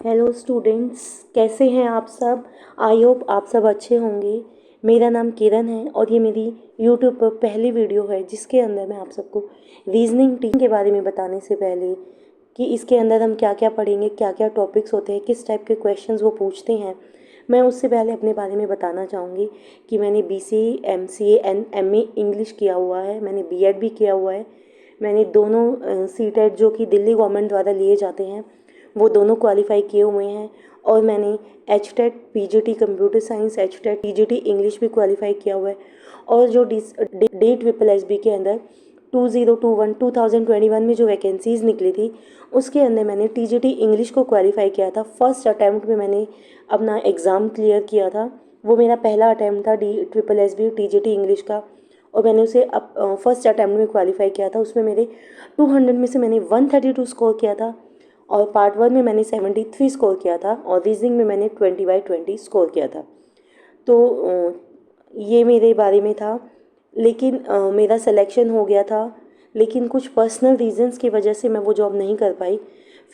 Hello students, कैसे हैं आप सब। आई होप आप सब अच्छे होंगे। मेरा नाम किरण है और ये मेरी यूट्यूब पर पहली वीडियो है जिसके अंदर मैं आप सबको रीजनिंग टीम के बारे में बताने से पहले कि इसके अंदर हम क्या क्या पढ़ेंगे, क्या क्या टॉपिक्स होते हैं, किस टाइप के क्वेश्चंस वो पूछते हैं, मैं उससे पहले अपने बारे में बताना चाहूँगी कि मैंने BCA MCA and MA English किया हुआ है। मैंने B.Ed भी किया हुआ है। मैंने दोनों CTET जो कि दिल्ली गवर्नमेंट द्वारा लिए जाते हैं वो दोनों क्वालिफाई किए हुए हैं। और मैंने HTET PGT computer science, HTET PGT English भी क्वालिफाई किया हुआ है। और जो DSSB के अंदर 2021 में जो वैकेंसीज़ निकली थी उसके अंदर मैंने TGT इंग्लिश को क्वालिफाई किया था। फर्स्ट अटैम्प्ट में मैंने अपना एग्ज़ाम क्लियर किया था। वो मेरा पहला अटैम्प्ट था DSSB TGT इंग्लिश का और मैंने उसे फर्स्ट अटैम्प्ट में क्वालिफाई किया था। उसमें मेरे 200 में से मैंने 132 स्कोर किया था और पार्ट 1 में मैंने 73 स्कोर किया था और रीजनिंग में मैंने 20/20 स्कोर किया था। तो ये मेरे बारे में था। लेकिन मेरा सिलेक्शन हो गया था, लेकिन कुछ पर्सनल रीजंस की वजह से मैं वो जॉब नहीं कर पाई।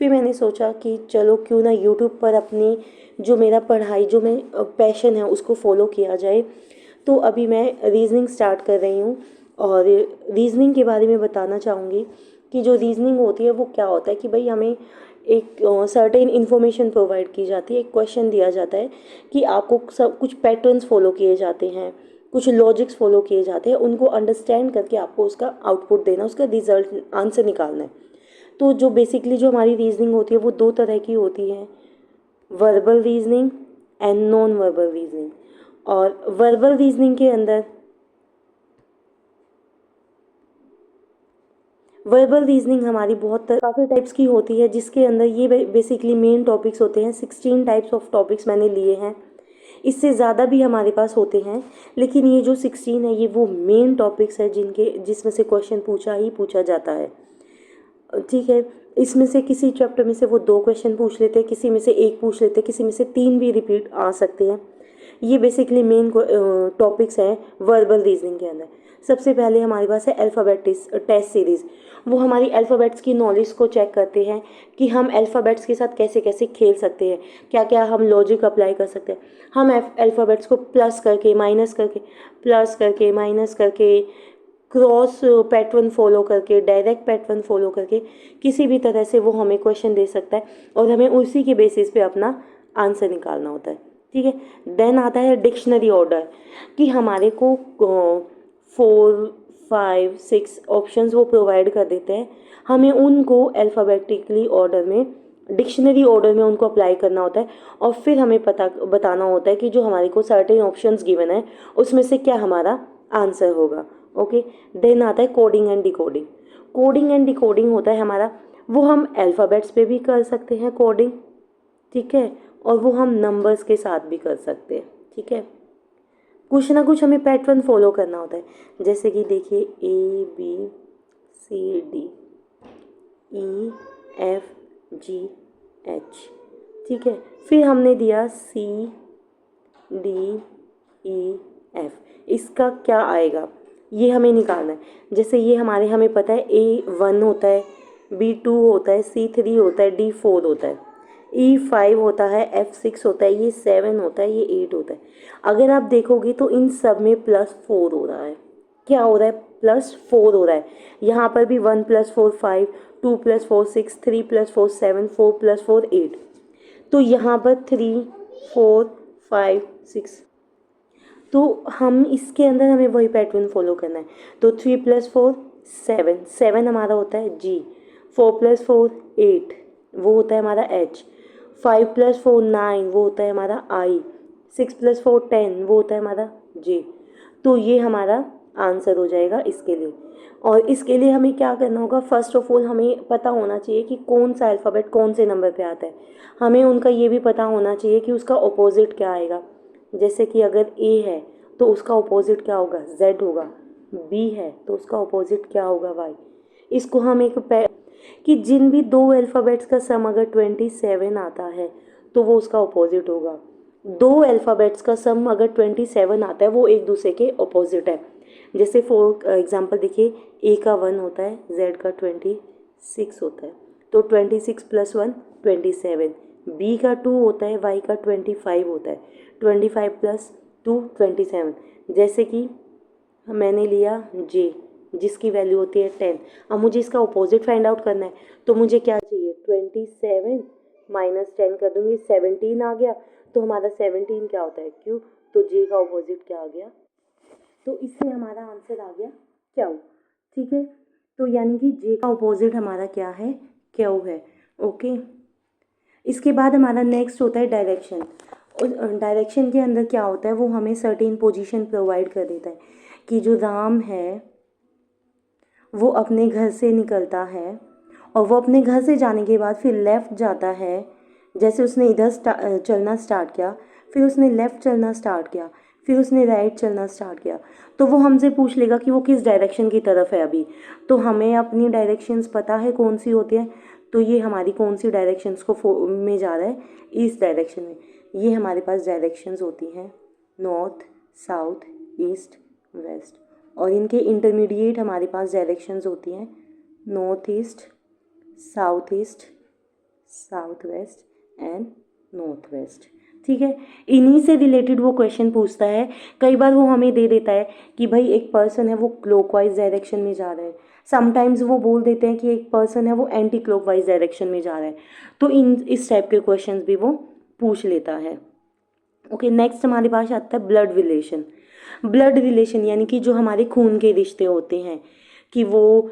फिर मैंने सोचा कि चलो क्यों ना यूट्यूब पर अपनी जो मेरा पढ़ाई, जो मैं पैशन है उसको फॉलो किया जाए। तो अभी मैं रीजनिंग स्टार्ट कर रही हूँ और रीजनिंग के बारे में बताना चाहूँगी कि जो रीजनिंग होती है वो क्या होता है कि भाई हमें एक सर्टेन इन्फॉर्मेशन प्रोवाइड की जाती है। एक क्वेश्चन दिया जाता है कि आपको सब कुछ पैटर्न्स फॉलो किए जाते हैं, कुछ लॉजिक्स फॉलो किए जाते हैं, उनको अंडरस्टैंड करके आपको उसका आउटपुट देना, उसका रिजल्ट आंसर निकालना है। तो जो बेसिकली जो हमारी रीजनिंग होती है वो दो तरह की होती है, verbal reasoning and non verbal reasoning. और वर्बल रीजनिंग के अंदर वर्बल रीजनिंग हमारी काफ़ी टाइप्स की होती है, जिसके अंदर ये बेसिकली मेन टॉपिक्स होते हैं। 16 टाइप्स ऑफ टॉपिक्स मैंने लिए हैं, इससे ज़्यादा भी हमारे पास होते हैं, लेकिन ये जो 16 है ये वो मेन टॉपिक्स है जिसमें से क्वेश्चन पूछा ही पूछा जाता है। ठीक है, इसमें से किसी चैप्टर में से वो 2 क्वेश्चन पूछ लेते हैं, किसी में से 1 पूछ लेते हैं, किसी में से 3 भी रिपीट आ सकते हैं। ये बेसिकली मेन टॉपिक्स हैं वर्बल रीजनिंग के अंदर। सबसे पहले हमारे पास है अल्फ़ाबेट टेस्ट सीरीज़। वो हमारी अल्फ़ाबेट्स की नॉलेज को चेक करते हैं कि हम अल्फ़ाबेट्स के साथ कैसे कैसे खेल सकते हैं, क्या क्या हम लॉजिक अप्लाई कर सकते हैं। हम अल्फ़ाबेट्स को प्लस करके माइनस करके क्रॉस पैटर्न फॉलो करके, डायरेक्ट पैटर्न फॉलो करके किसी भी तरह से वो हमें क्वेश्चन दे सकता है और हमें उसी के बेसिस पे अपना आंसर निकालना होता है। ठीक है, देन आता है डिक्शनरी ऑर्डर कि हमारे को 4, 5, 6 ऑप्शंस वो प्रोवाइड कर देते हैं। हमें उनको अल्फ़ाबेटिकली ऑर्डर में, डिक्शनरी ऑर्डर में उनको अप्लाई करना होता है और फिर हमें बताना होता है कि जो हमारे को सर्टेन ऑप्शंस गिवन है उसमें से क्या हमारा आंसर होगा। ओके, देन आता है coding and decoding. Coding and decoding होता है हमारा, वो हम अल्फ़ाबेट्स पे भी कर सकते हैं कोडिंग, ठीक है, और वो हम नंबर्स के साथ भी कर सकते हैं। ठीक है, कुछ ना कुछ हमें पैटर्न फॉलो करना होता है। जैसे कि देखिए ABCD EFGH, ठीक है, फिर हमने दिया CDEF। इसका क्या आएगा ये हमें निकालना है। जैसे ये हमें पता है A1 होता है, B2 होता है, C3 होता है, D4 होता है, E5 होता है, F6 होता है, ये 7 होता है, ये 8 होता है। अगर आप देखोगे तो इन सब में +4 हो रहा है। क्या हो रहा है? +4 हो रहा है। यहाँ पर भी 1 + 4 5, 2 + 4 6, 3 + 4 7, 4 + 4 8। तो यहाँ पर 3 4 5 6, तो हम इसके अंदर हमें वही पैटर्न फॉलो करना है। तो 3 + 4 7, 7 हमारा होता है G, 4 + 4 8 वो होता है हमारा H, 5 + 4 9 वो होता है हमारा I, 6 + 4 10 वो होता है हमारा J। तो ये हमारा आंसर हो जाएगा इसके लिए। और इसके लिए हमें क्या करना होगा, फर्स्ट ऑफ ऑल हमें पता होना चाहिए कि कौन सा अल्फ़ाबेट कौन से नंबर पे आता है। हमें उनका ये भी पता होना चाहिए कि उसका अपोजिट क्या आएगा। जैसे कि अगर A है तो उसका अपोजिट क्या होगा, Z होगा। B है तो उसका अपोजिट क्या होगा, Y। इसको हम कि जिन भी 2 अल्फ़ाबेट्स का सम अगर 27 आता है तो वो उसका अपोजिट होगा। 2 अल्फ़ाबेट्स का सम अगर 27 आता है वो एक दूसरे के अपोजिट है। जैसे फॉर एग्जांपल देखिए, A का 1 होता है, Z का 26 होता है, तो 26 + 1 27, बी का 2 होता है, वाई का 25 होता है। 25 प्लस 2 27। जैसे कि मैंने लिया जे, जिसकी वैल्यू होती है 10। अब मुझे इसका अपोजिट फाइंड आउट करना है, तो मुझे क्या चाहिए, 27 माइनस 10 कर दूंगी, 17 आ गया। तो हमारा 17 क्या होता है, क्यू। तो जे का अपोजिट क्या आ गया, तो इससे हमारा आंसर आ गया क्यू। ठीक है, तो यानी कि जे का अपोजिट हमारा क्या है, क्यू है। ओके, इसके बाद हमारा नेक्स्ट होता है डायरेक्शन। और डायरेक्शन के अंदर क्या होता है, वो हमें सर्टेन पोजीशन प्रोवाइड कर देता है कि जो राम है वो अपने घर से निकलता है और वो अपने घर से जाने के बाद फिर लेफ़्ट जाता है। जैसे उसने इधर चलना स्टार्ट किया, फिर उसने लेफ़्ट चलना स्टार्ट किया, फिर उसने राइट चलना स्टार्ट किया, तो वो हमसे पूछ लेगा कि वो किस डायरेक्शन की तरफ है अभी। तो हमें अपनी डायरेक्शंस पता है कौन सी होती है, तो ये हमारी कौन सी डायरेक्शंस को में जा रहा है, इस डायरेक्शन में। ये हमारे पास डायरेक्शंस होती हैं नॉर्थ, साउथ, ईस्ट, वेस्ट। और इनके इंटरमीडिएट हमारे पास डायरेक्शंस होती हैं north east, south east, south west and north west. ठीक है, इन्हीं से रिलेटेड वो क्वेश्चन पूछता है। कई बार वो हमें दे देता है कि भाई एक पर्सन है वो क्लॉकवाइज डायरेक्शन में जा रहा है, समटाइम्स वो बोल देते हैं कि एक पर्सन है वो एंटी क्लॉकवाइज डायरेक्शन में जा रहा है। तो इस टाइप के क्वेश्चंस भी वो पूछ लेता है। ओके, नेक्स्ट हमारे पास आता है ब्लड रिलेशन। ब्लड रिलेशन यानी कि जो हमारे खून के रिश्ते होते हैं, कि वो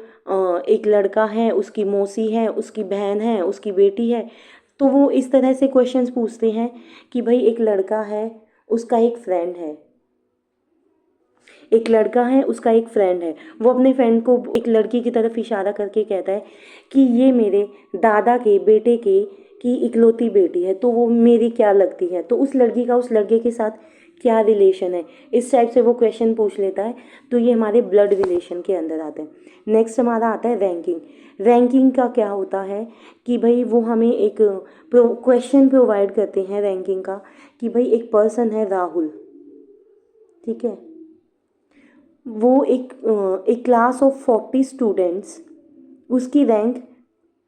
एक लड़का है, उसकी मौसी है, उसकी बहन है, उसकी बेटी है। तो वो इस तरह से क्वेश्चंस पूछते हैं कि भाई एक लड़का है, उसका एक फ्रेंड है, एक लड़का है, उसका एक फ्रेंड है। वो अपने फ्रेंड को एक लड़की की तरफ इशारा करके कहता है कि ये मेरे दादा के बेटे के की इकलौती बेटी है, तो वो मेरी क्या लगती है, तो उस लड़की का उस लड़के के साथ क्या रिलेशन है, इस टाइप से वो क्वेश्चन पूछ लेता है। तो ये हमारे ब्लड रिलेशन के अंदर आते हैं। नेक्स्ट हमारा आता है रैंकिंग। रैंकिंग का क्या होता है कि भाई वो हमें एक क्वेश्चन प्रोवाइड करते हैं रैंकिंग का, कि भाई एक पर्सन है राहुल, ठीक है, वो एक क्लास ऑफ 40 स्टूडेंट्स, उसकी रैंक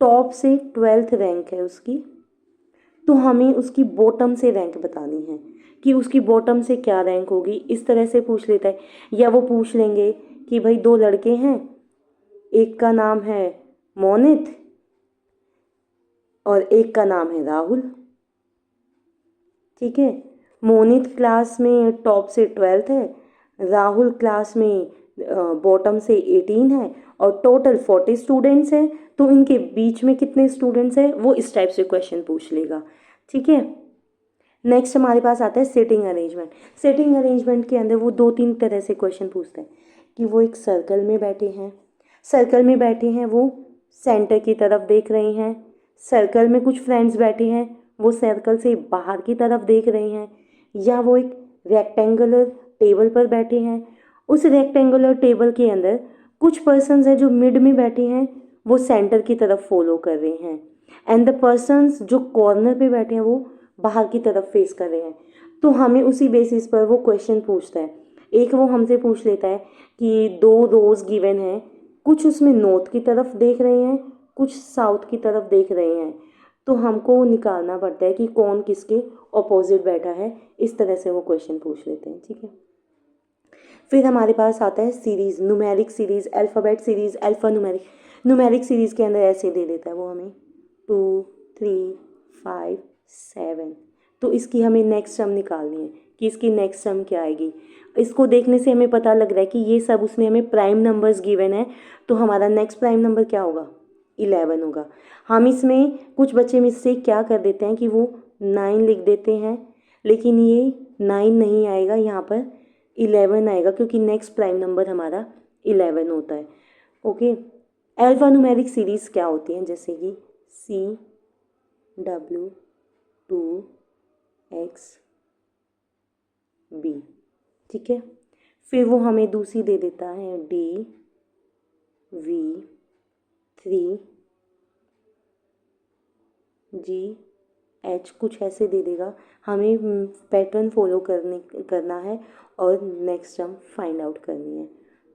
टॉप से 12th रैंक है उसकी। तो हमें उसकी बॉटम से रैंक बतानी है कि उसकी बॉटम से क्या रैंक होगी, इस तरह से पूछ लेता है। या वो पूछ लेंगे कि भाई दो लड़के हैं, एक का नाम है मोनित और एक का नाम है राहुल। ठीक है, मोनित क्लास में टॉप से 12th है, राहुल क्लास में बॉटम से 18 है, और टोटल 40 स्टूडेंट्स हैं। तो इनके बीच में कितने स्टूडेंट्स हैं, वो इस टाइप से क्वेश्चन पूछ लेगा। ठीक है, नेक्स्ट हमारे पास आता है सिटिंग अरेंजमेंट। सिटिंग अरेंजमेंट के अंदर वो 2-3 तरह से क्वेश्चन पूछते हैं कि वो एक सर्कल में बैठे हैं, सर्कल में बैठे हैं, वो सेंटर की तरफ देख रहे हैं। सर्कल में कुछ फ्रेंड्स बैठे हैं, वो सर्कल से बाहर की तरफ देख रहे हैं। या वो एक रेक्टेंगुलर टेबल पर बैठे हैं, उस रेक्टेंगुलर टेबल के अंदर कुछ पर्सन्स हैं जो मिड में बैठे हैं, वो सेंटर की तरफ फॉलो कर रहे हैं। एंड द पर्सन्स जो कॉर्नर पे बैठे हैं वो बाहर की तरफ फेस कर रहे हैं। तो हमें उसी बेसिस पर वो क्वेश्चन पूछता है। एक वो हमसे पूछ लेता है कि 2 रोज गिवन है, कुछ उसमें नॉर्थ की तरफ देख रहे हैं, कुछ साउथ की तरफ देख रहे हैं। तो हमको निकालना पड़ता है कि कौन किसके ऑपोजिट बैठा है। इस तरह से वो क्वेश्चन पूछ लेते हैं। ठीक है, फिर हमारे पास आता है series, numeric series, alphabet series, alpha numeric. Numeric series के अंदर ऐसे दे देता है वो हमें 2, 3, 5, 7। तो इसकी हमें नेक्स्ट सम निकालनी है कि इसकी नेक्स्ट सम क्या आएगी। इसको देखने से हमें पता लग रहा है कि ये सब उसमें हमें प्राइम नंबर्स गिवन है। तो हमारा नेक्स्ट प्राइम नंबर क्या होगा, 11 होगा। हम इसमें कुछ बच्चे मिस्टेक क्या कर देते हैं कि वो 9 लिख देते हैं, लेकिन ये 9 नहीं आएगा, यहाँ पर 11 आएगा, क्योंकि नेक्स्ट प्राइम नंबर हमारा 11 होता है। ओके, अल्फा न्यूमेरिक सीरीज़ क्या होती हैं, जैसे कि CW2XB। ठीक है, फिर वो हमें दूसरी दे देता है DV3GH, कुछ ऐसे दे देगा। हमें पैटर्न फॉलो करना है और नेक्स्ट टर्म फाइंड आउट करनी है।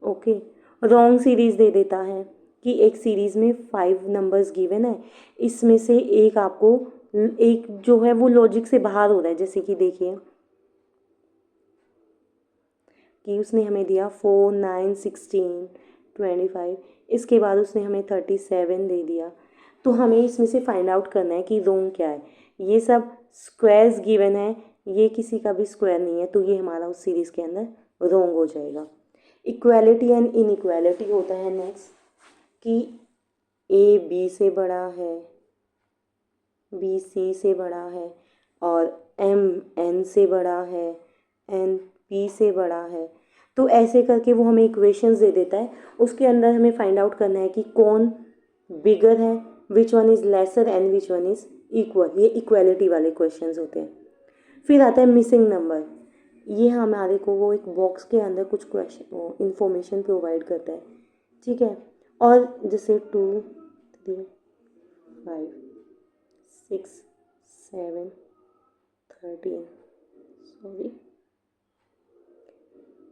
ओके, रॉन्ग सीरीज़ दे देता है कि एक सीरीज़ में 5 नंबर्स गिवन है, इसमें से एक आपको एक जो है वो लॉजिक से बाहर हो रहा है। जैसे कि देखिए कि उसने हमें दिया 4, 9, 16, 25, इसके बाद उसने हमें 37 दे दिया। तो हमें इसमें से फाइंड आउट करना है कि रोंग क्या है। ये सब स्क्वायर्स गिवन है, ये किसी का भी स्क्वायर नहीं है, तो ये हमारा उस सीरीज़ के अंदर रोंग हो जाएगा। इक्वालिटी एंड इनइक्वालिटी होता है नेक्स्ट कि ए बी से बड़ा है, बी सी से बड़ा है, और एम एन से बड़ा है, एन पी से बड़ा है। तो ऐसे करके वो हमें इक्वेशंस दे देता है। उसके अंदर हमें फाइंड आउट करना है कि कौन बिगर है, which one is laser and which one is equal. ये इक्वालिटी वाले क्वेश्चंस होते हैं। फिर आता है मिसिंग नंबर। ये हमारे को वो एक बॉक्स के अंदर कुछ क्वेश्चन इंफॉर्मेशन प्रोवाइड करता है, ठीक है। और जैसे 2, 3, 5, 6, 7, 13, सॉरी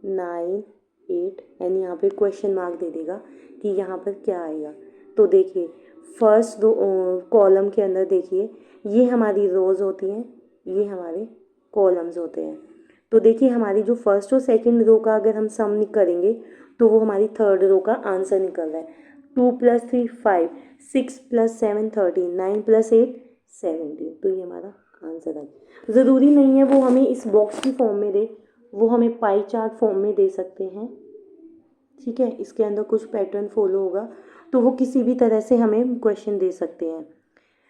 9, 8 एंड यहाँ पे क्वेश्चन मार्क दे देगा कि यहाँ पर क्या आएगा। तो देखिए फर्स्ट दो कॉलम के अंदर देखिए ये हमारी रोज़ होती हैं, ये हमारे कॉलम्स होते हैं। तो देखिए हमारी जो फर्स्ट और सेकंड रो का अगर हम सम करेंगे तो वो हमारी थर्ड रो का आंसर निकल रहा है। 2 + 3 5, 6 + 7 13, 9 + 8 17। तो ये हमारा आंसर है। ज़रूरी नहीं है वो हमें इस बॉक्स की फॉर्म में दे, वो हमें पाई चार्ट फॉर्म में दे सकते हैं, ठीक है। इसके अंदर कुछ पैटर्न फॉलो होगा, तो वो किसी भी तरह से हमें क्वेश्चन दे सकते हैं।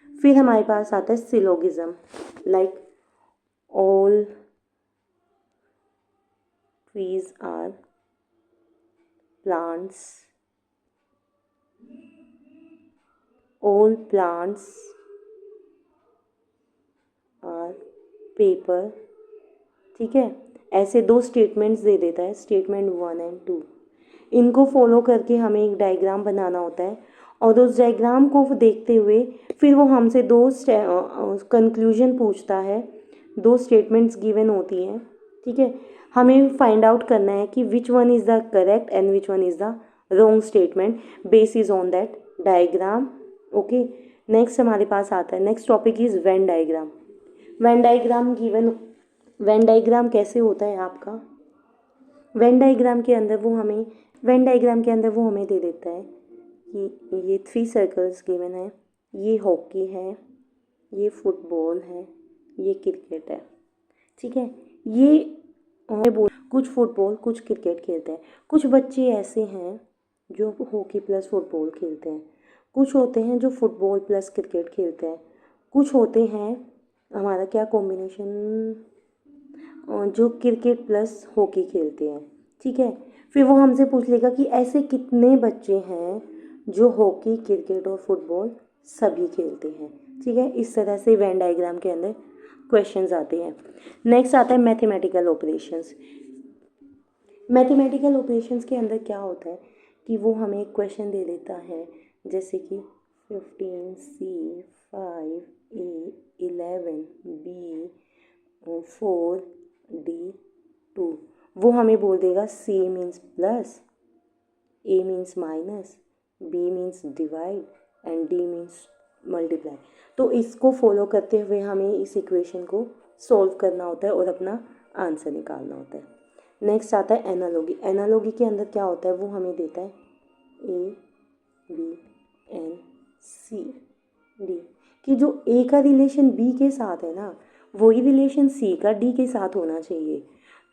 फिर हमारे पास आता है syllogism, like all trees are plants, all plants are paper, ठीक है। ऐसे दो स्टेटमेंट्स दे देता है, स्टेटमेंट 1 एंड 2। इनको फॉलो करके हमें एक डायग्राम बनाना होता है, और उस डायग्राम को देखते हुए फिर वो हमसे दो कंक्लूजन पूछता है। दो स्टेटमेंट्स गिवन होती हैं, ठीक है। हमें फाइंड आउट करना है कि which one is the correct and which one is the wrong statement basis on that diagram. Okay, next हमारे पास आता है, next topic is Venn diagram. Venn diagram given, Venn diagram कैसे होता है आपका, वेन डायग्राम के अंदर वो हमें दे देता है कि ये 3 सर्कल्स गिवन है, ये हॉकी है, ये फुटबॉल है, ये क्रिकेट है, ठीक है। ये कुछ फुटबॉल कुछ क्रिकेट खेलते हैं। कुछ बच्चे ऐसे हैं जो हॉकी प्लस फुटबॉल खेलते हैं, कुछ होते हैं जो फुटबॉल प्लस क्रिकेट खेलते हैं, कुछ होते हैं हमारा क्या कॉम्बिनेशन जो क्रिकेट प्लस हॉकी खेलते हैं, ठीक है। फिर वो हमसे पूछ लेगा कि ऐसे कितने बच्चे हैं जो हॉकी क्रिकेट और फुटबॉल सभी खेलते हैं, ठीक है। इस तरह से वेन डायग्राम के अंदर क्वेश्चंस आते हैं। नेक्स्ट आता है मैथमेटिकल ऑपरेशंस। मैथमेटिकल ऑपरेशंस के अंदर क्या होता है कि वो हमें एक क्वेश्चन दे देता है, जैसे कि 15C 5A 11B 4D2। वो हमें बोल देगा C means plus, A means minus, B means divide and D means multiply. तो इसको फॉलो करते हुए हमें इस इक्वेशन को सॉल्व करना होता है और अपना आंसर निकालना होता है। नेक्स्ट आता है एनालॉगी। एनालॉगी के अंदर क्या होता है, वो हमें देता है A B N C D कि जो A का रिलेशन B के साथ है ना, वही रिलेशन C का D के साथ होना चाहिए।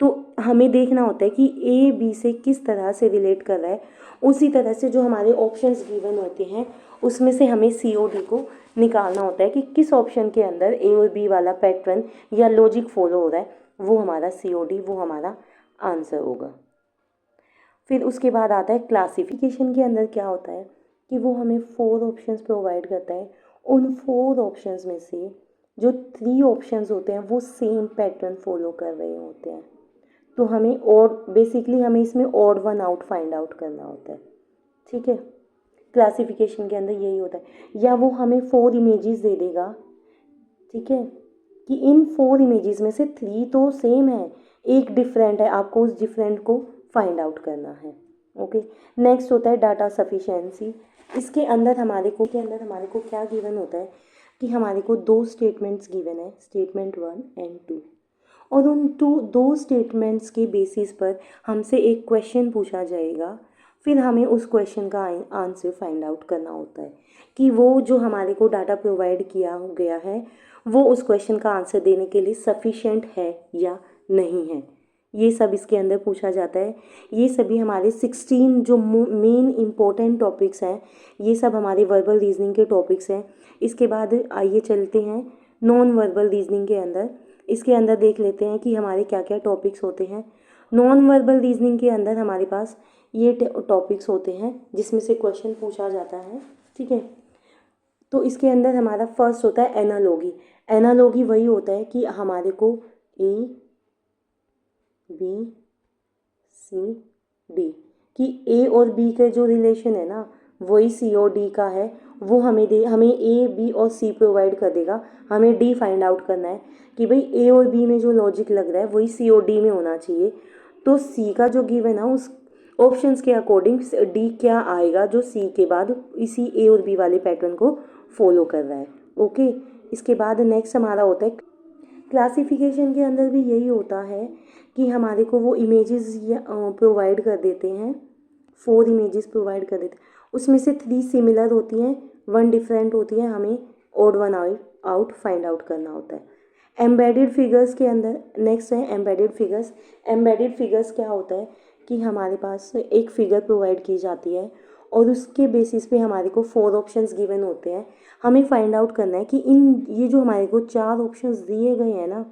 तो हमें देखना होता है कि A B से किस तरह से रिलेट कर रहा है। उसी तरह से जो हमारे ऑप्शंस गिवन होते हैं उसमें से हमें C और D को निकालना होता है कि किस ऑप्शन के अंदर A और B वाला पैटर्न या लॉजिक फॉलो हो रहा है, वो हमारा C और D, वो हमारा आंसर होगा। फिर उसके बाद आता है क्लासिफिकेशन के अंदर क्या होता है कि वो हमें 4 ऑप्शंस प्रोवाइड करता है। उन 4 ऑप्शंस में से जो 3 ऑप्शंस होते हैं वो सेम पैटर्न फॉलो कर रहे होते हैं। तो हमें और बेसिकली हमें इसमें odd one out find out करना होता है, ठीक है। क्लासिफिकेशन के अंदर यही होता है। या वो हमें 4 इमेजेस दे देगा, ठीक है, कि इन 4 इमेजेस में से 3 तो सेम है, एक डिफरेंट है, आपको उस डिफरेंट को फाइंड आउट करना है। ओके, नेक्स्ट होता है डाटा सफिशिएंसी। इसके अंदर हमारे को क्या गिवन होता है कि हमारे को दो स्टेटमेंट्स गिवन है, स्टेटमेंट 1 एंड 2, और उन दो स्टेटमेंट्स के बेसिस पर हमसे एक क्वेश्चन पूछा जाएगा। फिर हमें उस क्वेश्चन का आंसर फाइंड आउट करना होता है कि वो जो हमारे को डाटा प्रोवाइड किया गया है वो उस क्वेश्चन का आंसर देने के लिए सफिशेंट है या नहीं है। ये सब इसके अंदर पूछा जाता है। ये सभी हमारे 16 जो मेन इम्पोर्टेंट टॉपिक्स हैं, ये सब हमारे वर्बल रीजनिंग के टॉपिक्स हैं। इसके बाद आइए चलते हैं नॉन वर्बल रीजनिंग के अंदर। इसके अंदर देख लेते हैं कि हमारे क्या क्या टॉपिक्स होते हैं। नॉन वर्बल रीजनिंग के अंदर हमारे पास ये टॉपिक्स होते हैं जिसमें से क्वेश्चन पूछा जाता है, ठीक है। तो इसके अंदर हमारा फर्स्ट होता है एनालॉगी। एनालॉगी वही होता है कि हमारे को ए बी सी डी कि ए और बी का जो रिलेशन है ना वही सी और डी का है, वो हमें ए बी और सी प्रोवाइड कर देगा। हमें डी फाइंड आउट करना है कि भाई ए और बी में जो लॉजिक लग रहा है वही सी और डी में होना चाहिए। तो सी का जो गिवन है ना उस ऑप्शंस के अकॉर्डिंग डी क्या आएगा जो सी के बाद इसी ए और बी वाले पैटर्न को फॉलो कर रहा है। ओके, इसके बाद नेक्स्ट हमारा होता है क्लासिफिकेशन। के अंदर भी यही होता है कि हमारे को वो इमेजेस प्रोवाइड कर देते हैं, 4 इमेजेस प्रोवाइड कर देते हैं, उसमें से 3 सिमिलर होती हैं, 1 डिफरेंट होती है, हमें odd one out find out करना होता है। एम्बेडेड फिगर्स के अंदर नेक्स्ट है एम्बेडेड फिगर्स। एम्बेडेड फिगर्स क्या होता है कि हमारे पास एक फिगर प्रोवाइड की जाती है और उसके बेसिस पे हमारे को 4 ऑप्शंस गिवन होते हैं। हमें फाइंड आउट करना है कि ये जो हमारे को 4 ऑप्शंस दिए गए हैं ना,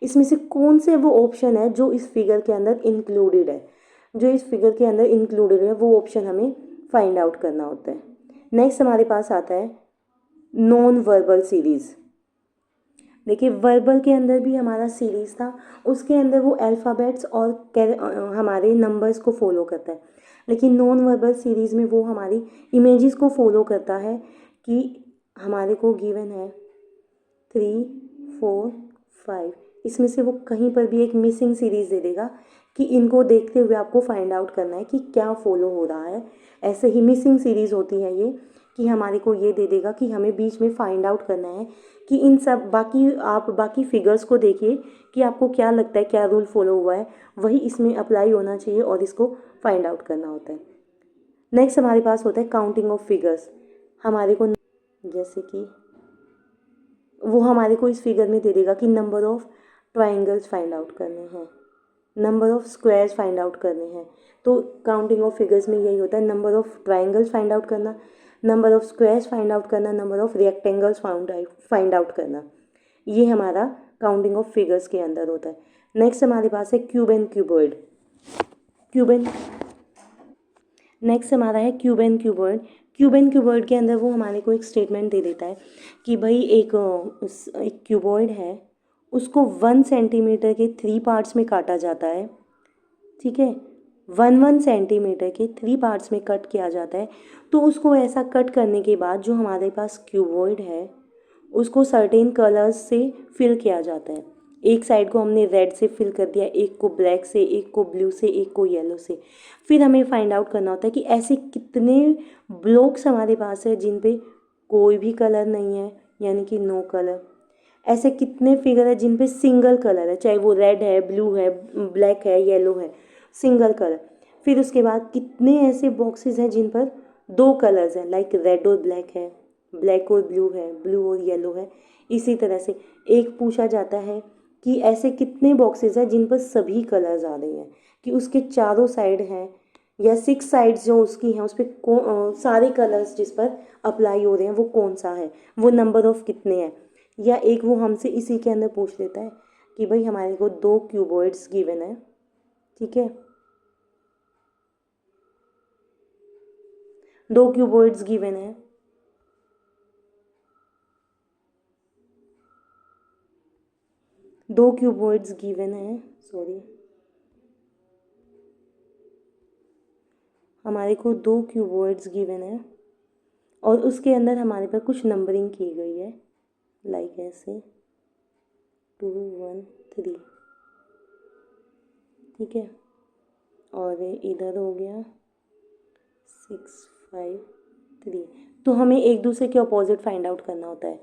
इसमें से कौन से वो ऑप्शन है जो इस फिगर के अंदर इंक्लूडेड है, जो इस फिगर के अंदर इंक्लूडेड है वो ऑप्शन हमें फाइंड आउट करना होता है। नेक्स्ट हमारे पास आता है नॉन वर्बल सीरीज़। देखिए वर्बल के अंदर भी हमारा सीरीज़ था, उसके अंदर वो अल्फ़ाबेट्स और हमारे नंबर्स को फॉलो करता है, लेकिन नॉन वर्बल सीरीज़ में वो हमारी इमेजेस को फॉलो करता है कि हमारे को गिवन है 3 4 5, इसमें से वो कहीं पर भी एक मिसिंग सीरीज़ दे देगा कि इनको देखते हुए आपको फाइंड आउट करना है कि क्या फॉलो हो रहा है। ऐसे ही मिसिंग सीरीज़ होती है ये कि हमारे को ये दे देगा कि हमें बीच में फाइंड आउट करना है कि इन सब बाकी फिगर्स को देखिए कि आपको क्या लगता है क्या रूल फॉलो हुआ है, वही इसमें अप्लाई होना चाहिए और इसको फाइंड आउट करना होता है। नेक्स्ट हमारे पास होता है काउंटिंग ऑफ फिगर्स। हमारे को जैसे कि वो हमारे को इस फिगर में दे देगा कि number of triangles find out करने हैं, number of squares find out करने हैं। तो काउंटिंग ऑफ फिगर्स में यही होता है, number of triangles find out करना, number of squares find out करना, number of rectangles find out करना। ये हमारा काउंटिंग ऑफ फिगर्स के अंदर होता है। नेक्स्ट हमारे पास है cube and cuboid. Cube and next हमारा है cube and cuboid. Cube and cuboid के अंदर वो हमारे को एक स्टेटमेंट दे देता है कि भाई एक क्यूबॉइड है, उसको 1 सेंटीमीटर के 3 पार्ट्स में काटा जाता है, ठीक है, 1 सेंटीमीटर के 3 पार्ट्स में कट किया जाता है। तो उसको ऐसा कट करने के बाद जो हमारे पास क्यूबॉइड है उसको सर्टेन कलर्स से फिल किया जाता है। एक साइड को हमने रेड से फिल कर दिया, एक को ब्लैक से, एक को ब्लू से, एक को येलो से। फिर हमें फाइंड आउट करना होता है कि ऐसे कितने ब्लॉक्स हमारे पास है जिन पे कोई भी कलर नहीं है, यानी कि नो कलर। ऐसे कितने फिगर है जिन पे सिंगल कलर है, चाहे वो रेड है, ब्लू है, ब्लैक है, येलो है, सिंगल कलर। फिर उसके बाद कितने ऐसे बॉक्सेस हैं जिन पर 2 कलर्स हैं, लाइक रेड और ब्लैक है, ब्लैक और ब्लू है, ब्लू और येलो है। इसी तरह से एक पूछा जाता है कि ऐसे कितने बॉक्सेस हैं जिन पर सभी कलर्स आ रहे हैं, कि उसके चारों साइड हैं या 6 साइड्स जो उसकी हैं उस पर सारे कलर्स जिस पर अप्लाई हो रहे हैं वो कौन सा है, वो नंबर ऑफ कितने हैं। या एक वो हमसे इसी के अंदर पूछ लेता है कि भाई हमारे को 2 क्यूबॉइड्स गिवन है, ठीक है, 2 क्यूबॉइड्स गिवन है, सॉरी, हमारे को 2 क्यूबॉइड्स गिवन है और उसके अंदर हमारे पास कुछ नंबरिंग की गई है, लाइक ऐसे 2 1 3, ठीक है, और इधर हो गया 6 5 3। तो हमें एक दूसरे के अपोजिट फाइंड आउट करना होता है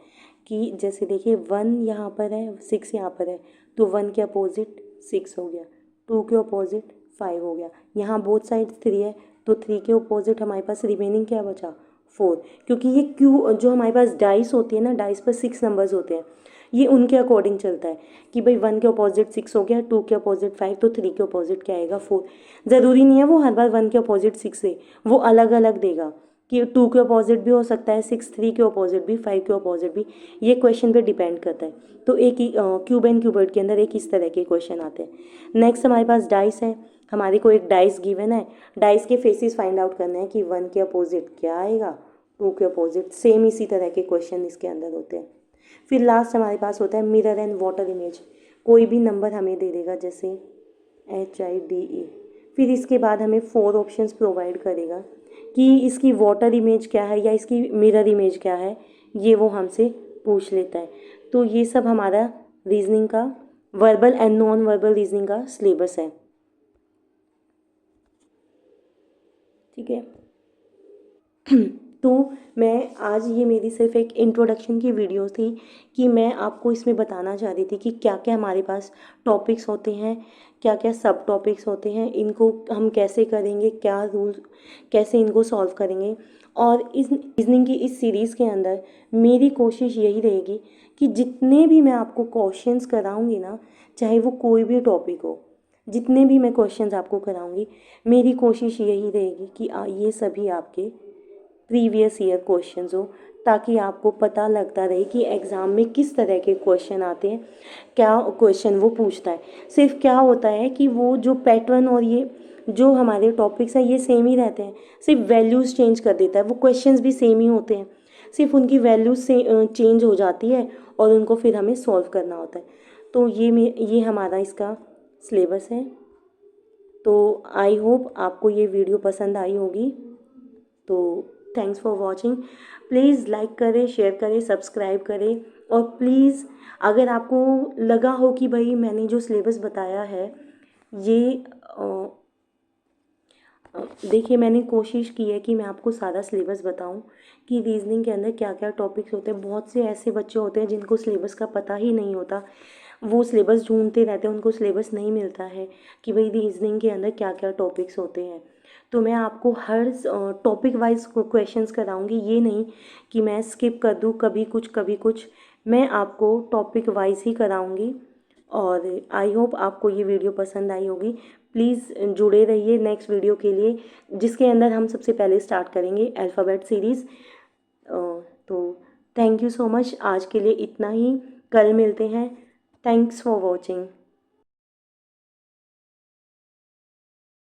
कि जैसे देखिए 1 यहाँ पर है, 6 यहाँ पर है, तो 1 के अपोजिट 6 हो गया, 2 के अपोजिट 5 हो गया, यहाँ बोथ साइड 3 है, तो 3 के अपोजिट हमारे पास रिमेनिंग क्या बचा, 4। क्योंकि ये क्यू जो हमारे पास डाइस होती है ना, डाइस पर 6 नंबर्स होते हैं, ये उनके अकॉर्डिंग चलता है कि भाई 1 के अपोजिट 6 हो गया, 2 के अपोजिट 5, तो 3 के अपोजिट क्या आएगा, 4। ज़रूरी नहीं है वो हर बार 1 के अपोजिट 6 है, वो अलग अलग देगा कि 2 के अपोजिट भी हो सकता है 6, 3 के अपोजिट भी, 5 के अपोजिट भी, ये क्वेश्चन पे डिपेंड करता है। तो एक ही क्यूब एंड क्यूबर्ड के अंदर एक इस तरह के क्वेश्चन आते हैं। नेक्स्ट हमारे पास डाइस है, हमारे को एक डाइस गिवन है, डाइस के फेसेस फाइंड आउट करने हैं कि 1 के अपोजिट क्या आएगा, 2 के अपोजिट, सेम इसी तरह के क्वेश्चन इसके अंदर होते हैं। फिर लास्ट हमारे पास होता है मिरर एंड वाटर इमेज, कोई भी नंबर हमें दे देगा जैसे HIDE, फिर इसके बाद हमें 4 ऑप्शंस प्रोवाइड करेगा कि इसकी वाटर इमेज क्या है या इसकी मिरर इमेज क्या है, ये वो हमसे पूछ लेता है। तो ये सब हमारा रीजनिंग का, verbal and non verbal reasoning का सिलेबस है, ठीक है। तो मैं आज ये मेरी सिर्फ एक इंट्रोडक्शन की वीडियो थी कि मैं आपको इसमें बताना चाह रही थी कि क्या क्या हमारे पास टॉपिक्स होते हैं, क्या क्या सब टॉपिक्स होते हैं, इनको हम कैसे करेंगे, क्या रूल, कैसे इनको सॉल्व करेंगे। और इस रीजनिंग की इस सीरीज़ के अंदर मेरी कोशिश यही रहेगी कि जितने भी मैं आपको क्वेश्चंस कराऊंगी ना, चाहे वो कोई भी टॉपिक हो, जितने भी मैं क्वेश्चंस आपको कराऊंगी, मेरी कोशिश यही रहेगी कि ये सभी आपके प्रीवियस ईयर क्वेश्चंस हो, ताकि आपको पता लगता रहे कि एग्ज़ाम में किस तरह के क्वेश्चन आते हैं, क्या क्वेश्चन वो पूछता है। सिर्फ क्या होता है कि वो जो पैटर्न और ये जो हमारे टॉपिक्स हैं ये सेम ही रहते हैं, सिर्फ वैल्यूज़ चेंज कर देता है, वो क्वेश्चंस भी सेम ही होते हैं, सिर्फ उनकी वैल्यूज से चेंज हो जाती है और उनको फिर हमें सॉल्व करना होता है। तो ये हमारा इसका सिलेबस है। तो आई होप आपको ये वीडियो पसंद आई होगी। तो thanks for watching. Please like करें, शेयर करें, सब्सक्राइब करें, और प्लीज़ अगर आपको लगा हो कि भाई मैंने जो सिलेबस बताया है ये देखिए, मैंने कोशिश की है कि मैं आपको सारा सिलेबस बताऊं कि रीजनिंग के अंदर क्या क्या टॉपिक्स होते हैं। बहुत से ऐसे बच्चे होते हैं जिनको सिलेबस का पता ही नहीं होता, वो सिलेबस ढूंढते रहते हैं, उनको सिलेबस नहीं मिलता है कि भाई रीजनिंग के अंदर क्या क्या टॉपिक्स होते हैं। तो मैं आपको हर टॉपिक वाइज क्वेश्चंस कराऊंगी, ये नहीं कि मैं स्किप कर दूँ कभी कुछ, मैं आपको टॉपिक वाइज ही कराऊंगी। और आई होप आपको ये वीडियो पसंद आई होगी। प्लीज़ जुड़े रहिए नेक्स्ट वीडियो के लिए, जिसके अंदर हम सबसे पहले स्टार्ट करेंगे अल्फ़ाबेट सीरीज़। तो थैंक यू सो मच, आज के लिए इतना ही, कल मिलते हैं। Thanks for watching.